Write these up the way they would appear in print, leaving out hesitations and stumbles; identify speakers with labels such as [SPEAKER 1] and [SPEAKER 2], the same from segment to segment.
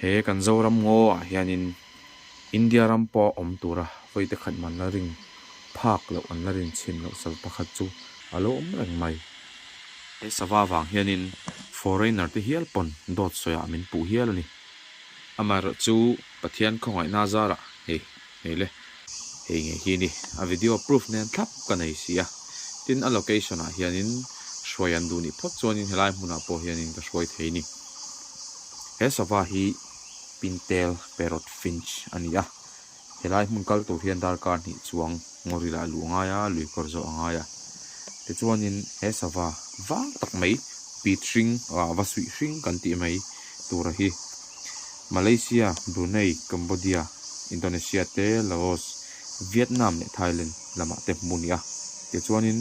[SPEAKER 1] he kan zoram ngo hianin India ram po om tura voite khat man la ring phak lo an la rin chin lo sal pakhat chu alo om reng mai he sawa wang hianin foreigner te hial pon dot soya min pu hial ani amar chu pathian khongai na zara he le he nge hi ni a video proof nen thap ka nei sia tin a location a hianin shroyan du ni phot chuanin helai hmuna po hianin ka shroi thei ni he sawa hi pintel parrot finch ania helai hmun kal tur hian dar kar ni chuang ngorila luanga ya lui korzo anga ya te chuanin he sawa wang tak mai pitring wasui hring kan ti mai tura hi Malaysia, Brunei, Cambodia, Indonesia te Laos, Vietnam ne Thailand lama te munia te chuanin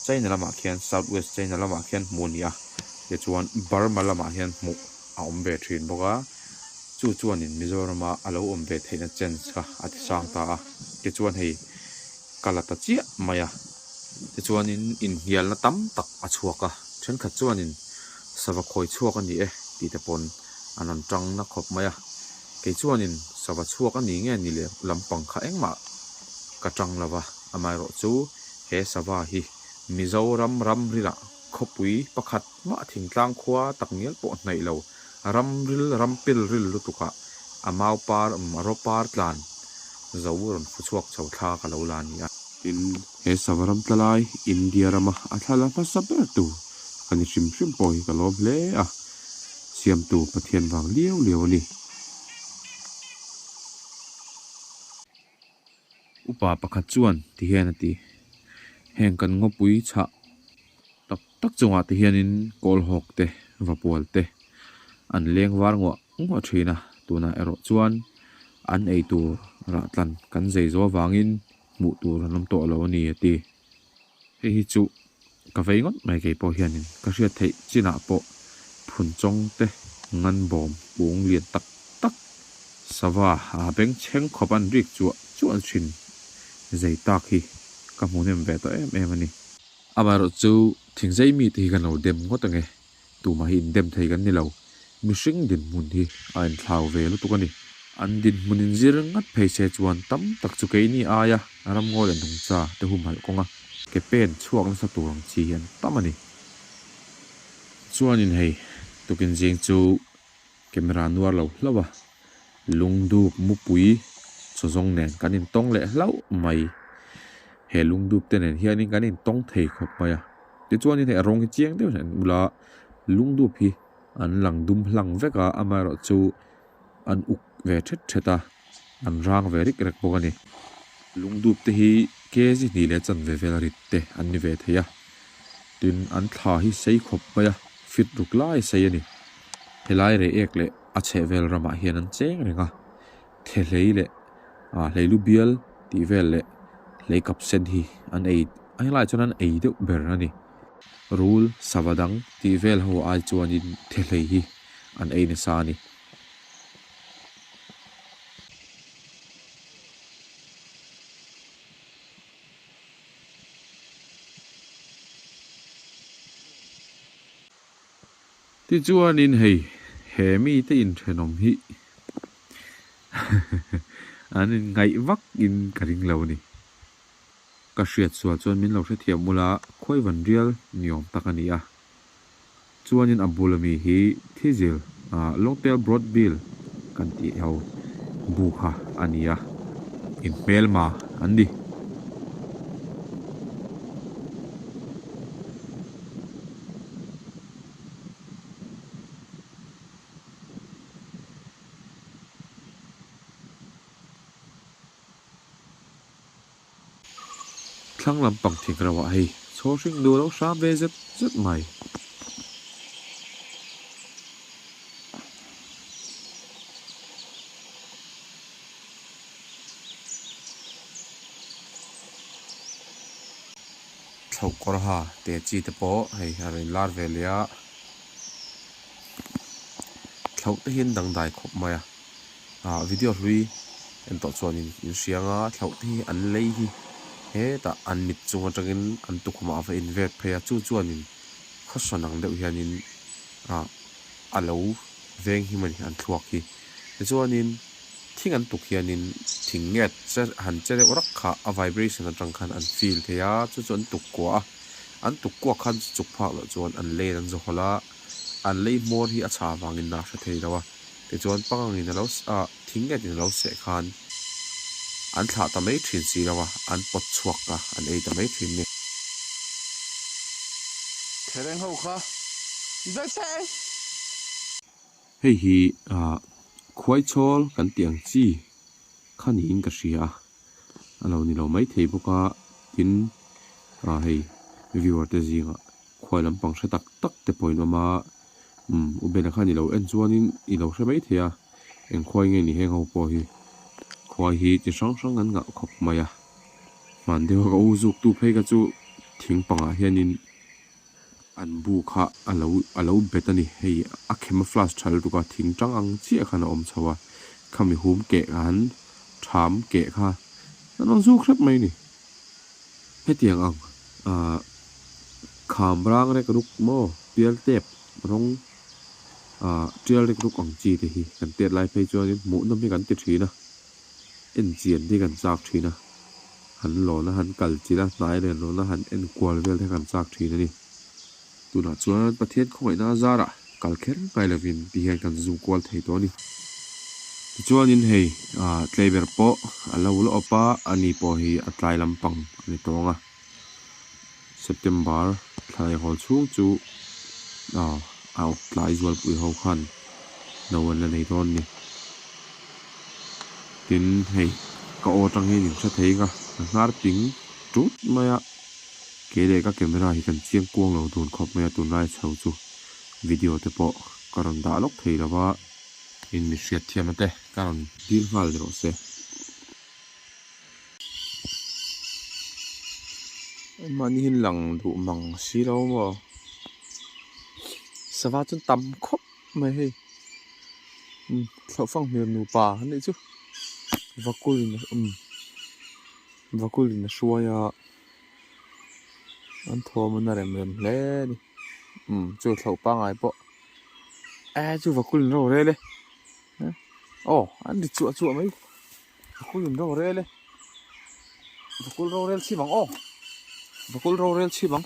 [SPEAKER 1] China lama khian Southwest China lama khian munia te chuan Burma lama hian mu a ombe thin boka chuanin Mizoram alo ombe theina chance kha ati sang ta te chuan hei kalata chia maya te chuanin in hial na tam tak a chuaka then khat chuanin sawa khoi chuak ani ti te pon anon tang na khop maya ke chuanin sawa chuak ani nge ni le lampang kha engma ka tang lawa amai ro chu he sawa hi Mizoram ram rila khopui pakhat ma thingtlang khwa taknial po hnai lo ramril rampil ril lutuka amau par maro par tlan zawuron fuchuak chho thla ka lo la ni a in he savaram tlalai India rama athala pa saber tu kani shim poi ka lob le a siam tu pathian wang liu ni upa pakhat chuan ti hian ati heng kan ngopui cha tak chunga ti hianin kol hok te vapol te an leng war ngo thina tuna ero chuan an ei tur ra tlan kan zei zo wangin mu tur lam to lo ni ati hi chu ka veingot mai ke po hianin ka hria thei china po phun chong te ngan bom bung lian tak sawa ha beng cheng khoban rik chuan chin zei tak hi ka munem ve to em ani amaro chu thingzei mi ti kan lo dem ngotange tu ma hin dem thei kan ni lo mishing din mun hi an thlau ve lu tukani an din munin zir ngat phei se chuan tam tak chu ke ni aya ram ngol an thung cha te hum hal konga ke pen chuak na sa turang chi hian tamani chuanin hei tukin jing chu camera nuar lo hlawa lungdu mupui chozong nen kanin tong le hlau mai he lungdup te nen hianin kanin tong thei khop maya ti chuanin he rong chiang deuh han ula lungdup hi an lang dum hlang veka amaro chu an uk ve theta an rang ve rik bokani lungdup te hi kezi ni le chan ve rit te an ni ve theya tin an thla hi sei khop maya fit ruk lai sei ani helai re ek le a che vel rama hian an cheng renga thelei le leilu bial ti vel le leikap sen hi an ei ai lai chon an ei deuh ber ani rule savadang ti vel ho ai chuanin thelei hi an ei ne sa ni ti chuanin hei he mi te in thenom hi anin ngai vak in karing lo ni ka hriat sual chuan min lo hre thiam mula khoi van rial niawm tak ani a chuanin abulami hi thizil long tail broad bill kan ti ho buha ania in pelma andi thlang lampang thing rawa hei chhawhring du lo hram ve zet mai thau kor ha te chi te po hei harin lar ve lia thau te hin dang dai khop maya video hlui en to chuanin in hrianga thau te hi an lei hi he ta an mit chunga tangin an tukhuma ava invert phaya chuanin khosanang deuh hianin alo veng hi mani an thuak hi cho nên thing an tuk hianin thing nget che han che le orak kha a vibration atang khan an feel thea chu an tuk kwa an tuk kwa khan chuk phak lo chuan an le an zo hola an lei mor hi a cha wangin na hra thei lawa te chuan pangangin a lo a thing nget in lo se khan an thla ta mai thin si lawa an pot chuak ka an ei ta mai thin ni
[SPEAKER 2] Tereng ho kha dai se
[SPEAKER 1] hei hi khwai chol kan tiang chi khanin ka hria alo ni lo mai thei boka tin hei viewer te zinga khwai lampang hre tak tak te point ma ubena khani lo en chuanin I lo hre mai thea eng khwai nge ni heng ho po hi khwai hi chi sang sang an nga khop maya man deu ka uzuk tu phei ka chu thing panga hianin an bu kha alo betani hei a khema flash thal tu ka thing tang ang chi khana om chawa khami hum ke an tham ke kha an zu khrap mai ni hetiang ang kham rang rek ruk mo pial tep rong trial rek ruk ang chi te hi kan tet lai phei chuan mu na mi kan ti thina en chian di kan chak thina han lo na han kal chi la nai le lo na han en kwal vel the kan chak thina ni tuna chuan pathian khoi na zara kalkher kai lovin ti hian kan zoom kwal thei to ni chuan in hei tleiber po alo lo opa ani po hi atlai lampang ni tonga September thlai hol chung chu au tlai zual pui ho khan no wan la nei ton ni tin hei ka o tang hi ning tha thei ga ngar ping tut maya kele ka camera hi kan chiang kuang lo dun khop maya tun lai chho chu video te po karon da lok thei lawa in mi hriat thiam ate karon dil hal ro se mani hin lang du mang si lo mo sawa chun tam khop mai hei thlo phang mir nu pa han chu vakul na shuaya an thom na rem le ni chu thlo pa ngai po chu vakul ro re le an di chu mai vakul ro re le vakul ro re chi bang vakul ro re chi bang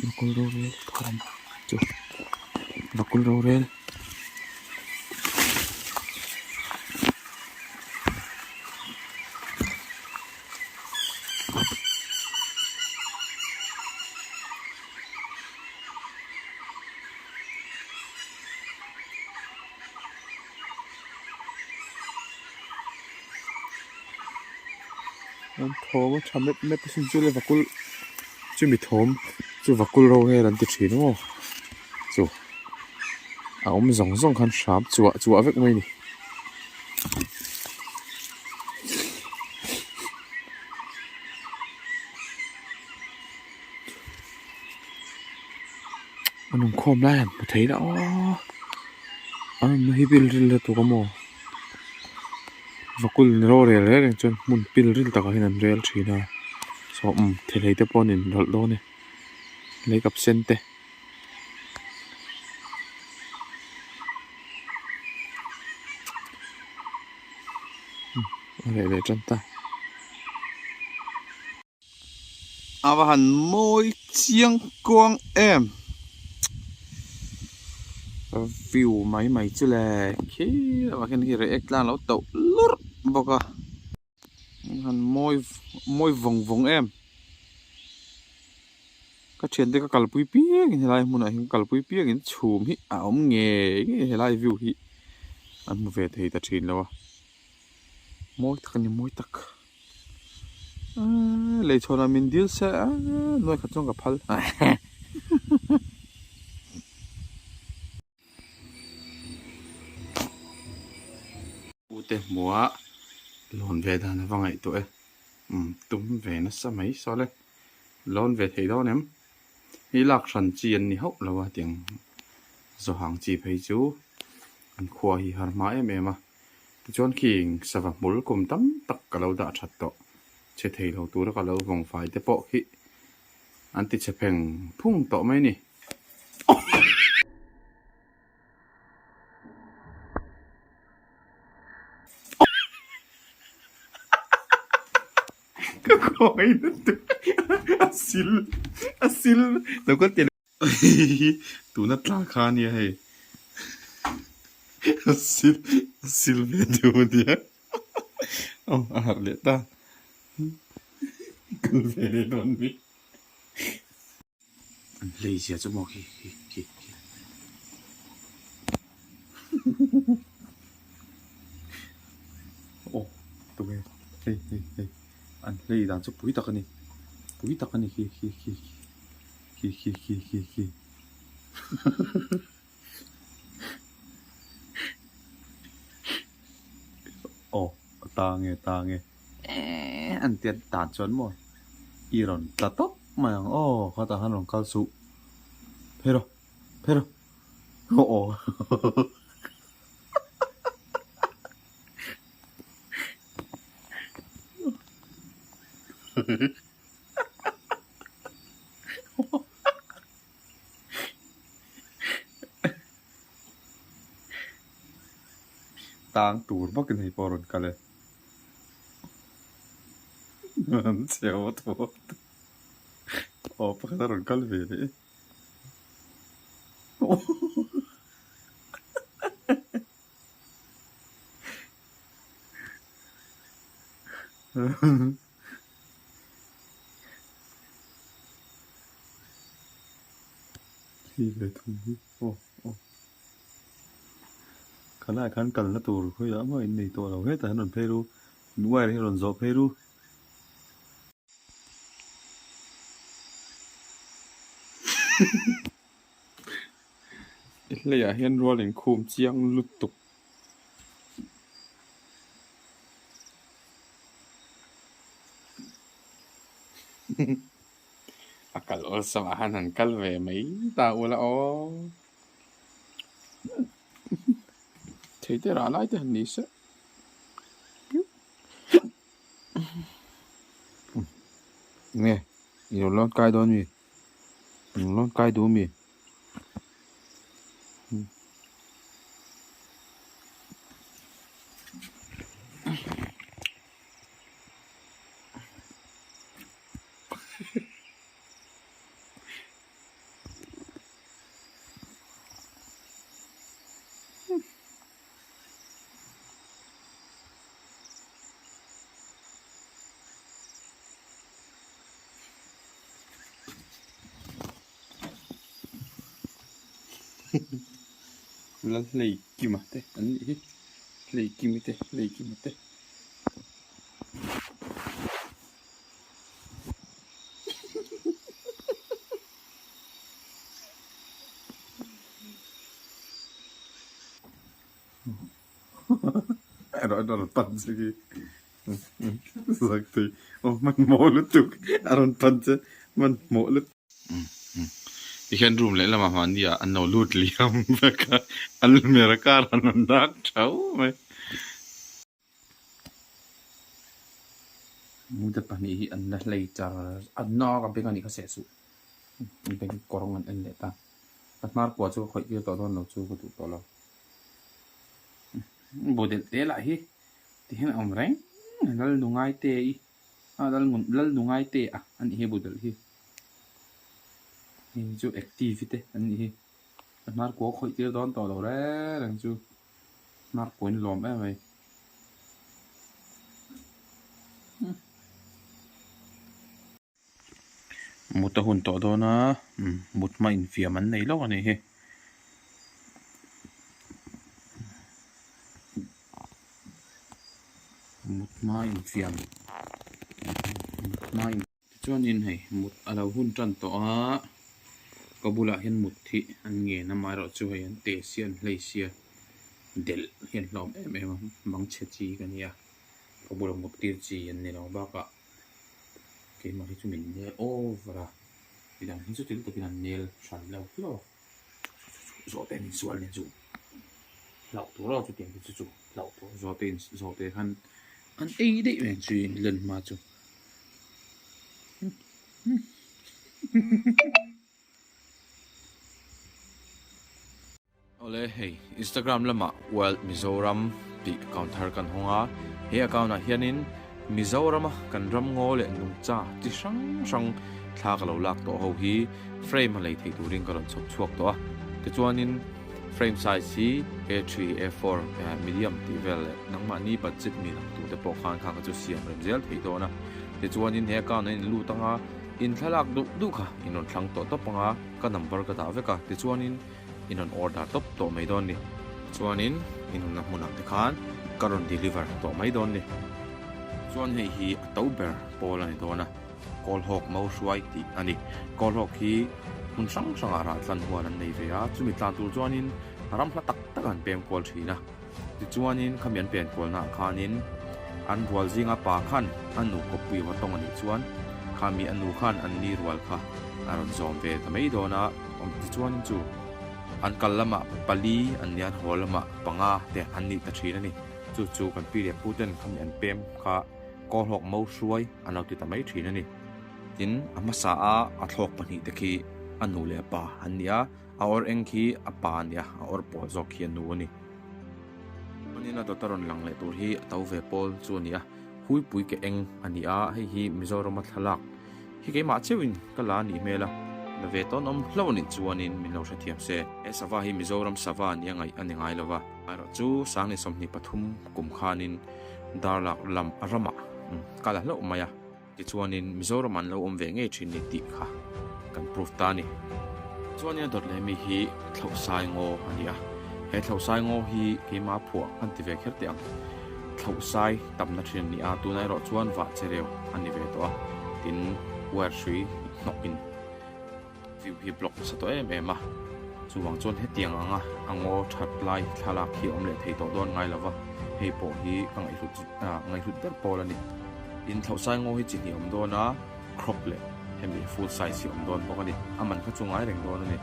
[SPEAKER 1] vakul ro re karam chu vakul ro re an thom tham met sin chu le vakul chu mi thom chu vakul ro he ran ti thin mo chu zong zong khan sham chu vek mai ni anong khom lai an thei da hi bil ril tu ka mo vakul ro re re chon mun pil ril ta ka hin an rel thina so thelei te pon in rol do ne lei kap sen te le chan ta ava han moi chiang quang em view máy chứ là khi mà cái này react lan nó tậu lút bọc à hắn môi vòng vòng em các chuyện đấy các cặp bụi bía cái này muốn là những cặp bụi bía cái chùm hi áo nghề cái này view hi anh mua về thì ta chuyện đâu môi tắc như môi tắc lấy cho là mình điêu sẽ nuôi khát trong gặp phật ute mua lon về đàn nó vang ấy tụi tum về nó sao mấy sao lên lon về thấy đó ném hi lạc sẵn chiên ni hốc làว่า tiếng do hàng chi phải chú anh khoa hi har mai em à chọn khiêng sa va mul kum tam tak ka lo da that to che thei lo tu ra ka lo vong fai te po khi an ti che pheng phung to mai ni cái khói nó asil đâu có tiền tụ nó tra khan như hay asil về đâu đi ông à lẽ ta cần về để đón đi lấy gì cho mọi khi ồ tụi em hey anh lấy đàn cho bụi tắc này khi ồ ta nghe anh tiền đàn chuẩn mà 이런 따떡 마냥 가다 하는 가수 페로 어 땅 둘밖에 못 버는 까래 제가 또 pakadaron kalveri. Hive thungi. Kana kan kal na tur khoi da ma inni to lo he ta non peru. Nuai he ron zo peru. Lấy à hiện rồi lên khum chiang lụt tục akal ol samahan kal về mấy ta ula o thấy thế ra lại thế này sẽ nghe nhiều lon cay đó nhỉ lon cay đó mi lấy kim mà thế anh lấy kim thế Aron panse sagte man målet tog aron panse man målet ich kan room le lama man dia an no lut liam beka al meraka ran dak chau mai muda pani hi an la lei char an no ka be ngani ka se su be korong an le ta at mar ko chu khoi ki to don no chu ku tu to lo bodel te la hi ti hen om reng lal nungai te I lal nungai te an hi bodel hi chú activity anh hi mar của khôi tiêu đón tàu đầu đấy rằng chú mar của anh lòm ấy vậy một tàu hồn tàu đó nó một mảnh phía mắn này lâu này he một mảnh phía cho nên hay một alo hun trần tàu có bula hiền một thị anh nghe năm mai rồi chú hiền tê xiên lấy xiên del hiền lòm em mắng chết chi cái này có bula một tiêu chi anh này nó bác ạ cái mà cái chúng mình nghe over thì đang hình dung từ cái nail sẵn lâu lo rõ tên sual này chú lão tổ lo cho tiền cái chú lão tổ rõ tên hắn anh ấy đấy mình chuyện lần mà chú ole hey Instagram lama World Mizoram pi account har kan honga he account na hianin Mizoram kan ram ngo le nung cha chi sang thla ka lo lak to ho hi frame lei thei turin ka ron chok chuak to a ti chuanin frame size hi A3 A4 medium ti vel nangma ni budget mi lang tu te pok khan kha chu siam rem zel thei to na ti chuanin he ka nen lu tanga in thalak du kha inon thlang to to panga ka number ka da ve ka ti chuanin inon order top to mai don ni chuanin inon na munak te khan karon deliver to mai don ni chuan hei hi October pol ani dona kol hok mo suai ti ani kol hok hi mun sang ara tlan huan an nei ve a chumi tlan tu chuanin ram hla tak an pem kol thina ti chuanin khamian pen kol na khanin an rual zinga pa khan an nu ko pui wa tong ani chuan khami anu khan an ni rual kha aron zom ve tamei dona om ti chuanin chu an kallama pali an nian holama panga te an ni ta thina ni chu kan pi le puten khamian pem kha kol hok mo suai anau ti tamei thina ni tin amasa a thlok pani te khi anu le pa ania aor engki apa ania aor pol zok hi anu ani anina dotaron lang le tur hi tau ve pol chu ania hui pui ke eng ania hei hi Mizoram thalak hi ke ma chewin kala ni mela na ve ton om hlawni chuanin minlo thathiam se e sawa hi Mizoram sawa ania ngai ani ngai lova aro chu sangni somni pathum kum khanin darlak lam arama kala lo maya ti chuanin Mizoram an lo om ve nge thin ni ti kha kan proof ta ni chuanin dot le mi hi thlosai ngo ania he thlosai ngo hi ke ma phu an ti ve kher te ang thlosai tamna thin ni a tu nai ro chuan wa chereu ani ve to tin war shui nok in view hi block sa to em a chuwang chon he tiang anga ango that lai thala khi om le thei to don ngai lawa hei po hi ngai hut dar pol ani in thlosai ngo hi chi ni om do na crop le hemi full size hi om don bokani aman kha chungai reng don ani